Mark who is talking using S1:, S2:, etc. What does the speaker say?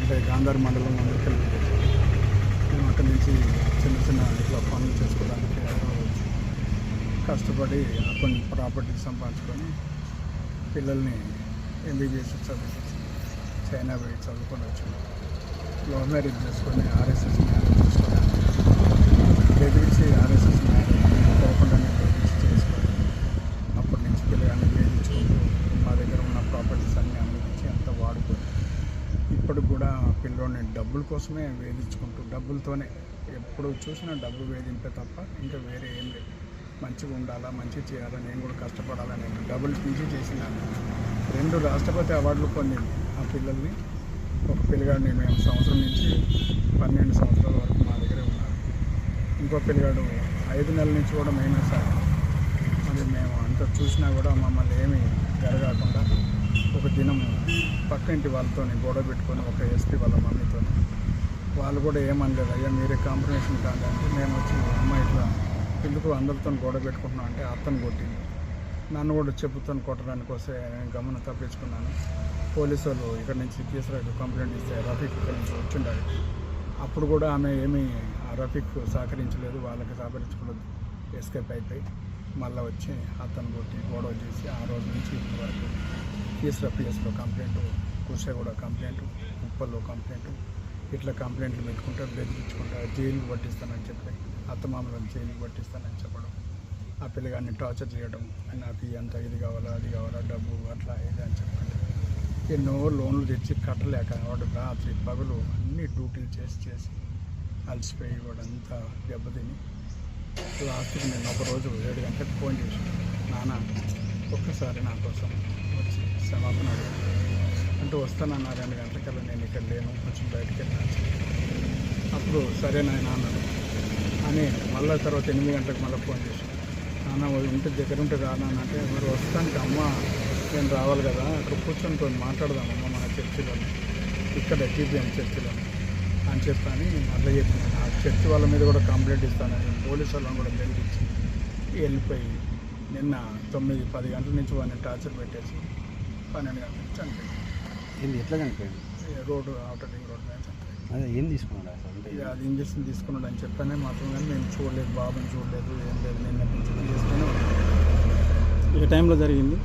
S1: అంటే గాంధార్ మండలం అందరికీ మేము అక్కడి నుంచి చిన్న చిన్న ఇట్లా పనులు చేసుకోవడానికి హైదరాబాద్ వచ్చి కష్టపడి కొన్ని ప్రాపర్టీస్ సంపాదించుకొని పిల్లల్ని ఎంబీబీఎస్ చదివించి చైనా పోయి చదువుకొని వచ్చాను. లవ్ మ్యారేజ్ చేసుకొని ఆర్ఎస్ఎస్ మ్యారేజ్ చేసుకోవడానికి బెదిరించి ఆర్ఎస్ఎస్ మ్యారేజ్ పోకుండానే బెదిరించి చేసుకొని అప్పటి నుంచి పిల్లగాన్ని వేధించుకుంటూ మా దగ్గర ఉన్న ప్రాపర్టీస్ అన్నీ అమ్మించి అంతా వాడుకొని ఇప్పటికి కూడా పిల్లోని డబ్బుల కోసమే వేధించుకుంటూ డబ్బులతోనే ఎప్పుడు చూసినా డబ్బు వేధింపే తప్ప ఇంకా వేరే ఏం లేదు. మంచిగా ఉండాలా, మంచిగా చేయాలా, నేను కూడా కష్టపడాలని డబుల్ పీజీ చేసినాను. 2 రాష్ట్రపతి అవార్డులు పొందింది ఆ పిల్లల్ని. ఒక పిల్లగాడిని మేము సంవత్సరం నుంచి 12 సంవత్సరాల వరకు మా దగ్గరే ఉన్నారు. ఇంకో పిల్లగాడు 5 నెలల నుంచి కూడా మేమే సార్. అది మేము అంత చూసినా కూడా మమ్మల్ని ఏమీ జరగకుండా ఒక దినం పక్క ఇంటి వాళ్ళతో గొడవ పెట్టుకొని ఒక ఎస్పీ వాళ్ళ మమ్మీతో వాళ్ళు కూడా ఏమనలేదు, అయ్యా మీరే కాంప్రమైజేషన్ కాదంటే నేను వచ్చి అమ్మ ఇట్లా ఎందుకు అందరితో గొడవ పెట్టుకుంటున్నా అంటే అతను కొట్టింది. నన్ను కూడా చెప్పుతాను కొట్టడానికి వస్తే నేను గమనం తప్పించుకున్నాను. పోలీసు వాళ్ళు ఇక్కడ నుంచి కేసురాడు కంప్లైంట్ ఇస్తే రఫీక్ ఇక్కడ నుంచి వచ్చిండాడు. అప్పుడు కూడా ఆమె ఏమీ రఫీక్ సహకరించలేదు, వాళ్ళకి సహకరించకూడదు, ఎస్కేప్ అయిపోయి మళ్ళీ వచ్చి అతను కొట్టి గొడవ చేసి ఆ రోజు నుంచి ఇప్పటి వరకు పిఎస్లో కంప్లైంట్, కుర్సేగూడ కంప్లైంట్, ఉప్పల్లో కంప్లైంట్, ఇట్లా కంప్లైంట్లు పెట్టుకుంటారు, బెదిరించుకుంటారు, జైలుకి పట్టిస్తానని చెప్పి అత్తమామలను జైలుకి పట్టిస్తానని చెప్పడం, ఆ పిల్లగాన్ని టార్చర్ చేయడం, నాకు ఎంత ఇది కావాలా అది కావాలా డబ్బు అట్లా ఇది అని చెప్పండి. ఎన్నో లోన్లు తెచ్చి కట్టలేక వాడు రాత్రి పగలు అన్ని డ్యూటీలు చేసి అలసిపోయి వాడంతా దెబ్బతిని లాస్ట్కి నేను ఒకరోజు 7 గంటలకు ఫోన్ చేసి, నాన్న ఒక్కసారి నా కోసం వచ్చి క్షమాపణ అడిగాను అంటూ వస్తానన్నా 2 గంటలకల్లా నేను ఇక్కడ లేను, కొంచెం బయటకు వెళ్ళాను. అప్పుడు సరే నాయన అన్నాడు అని మళ్ళీ తర్వాత 8 గంటలకు మళ్ళీ ఫోన్ చేసి, నాన్న ఇంటి దగ్గర ఉంటే రానంటే మరి వస్తానికి అమ్మ నేను రావాలి కదా, అక్కడ కూర్చొని కొన్ని మాట్లాడదామమ్మ మన చర్చిలో, ఇక్కడ టీపీఎం చర్చిలో అని చెప్పని అట్లా చెప్పిన. ఆ చర్చి వాళ్ళ మీద కూడా కంప్లైంట్ ఇస్తానని పోలీసు వాళ్ళని కూడా బెదిరించి వెళ్ళిపోయి నిన్న 9-10 గంటల నుంచి వాళ్ళని టార్చర్ పెట్టేసి 12 గంటల నుంచి చనిపోయింది.
S2: ఎట్లా చనిపోయింది?
S1: రోడ్డు అవుటర్ రింగ్ రోడ్ మీద చనిపోయింది.
S2: అదే ఏం తీసుకున్నాడు అసలు?
S1: అది ఇంజక్షన్ తీసుకున్నాడు అని చెప్పనే మాత్రం, కానీ మేము చూడలేదు, బాబుని చూడలేదు, ఏం లేదు. నిన్న నుంచి తీసుకుని
S2: ఏ టైంలో జరిగింది?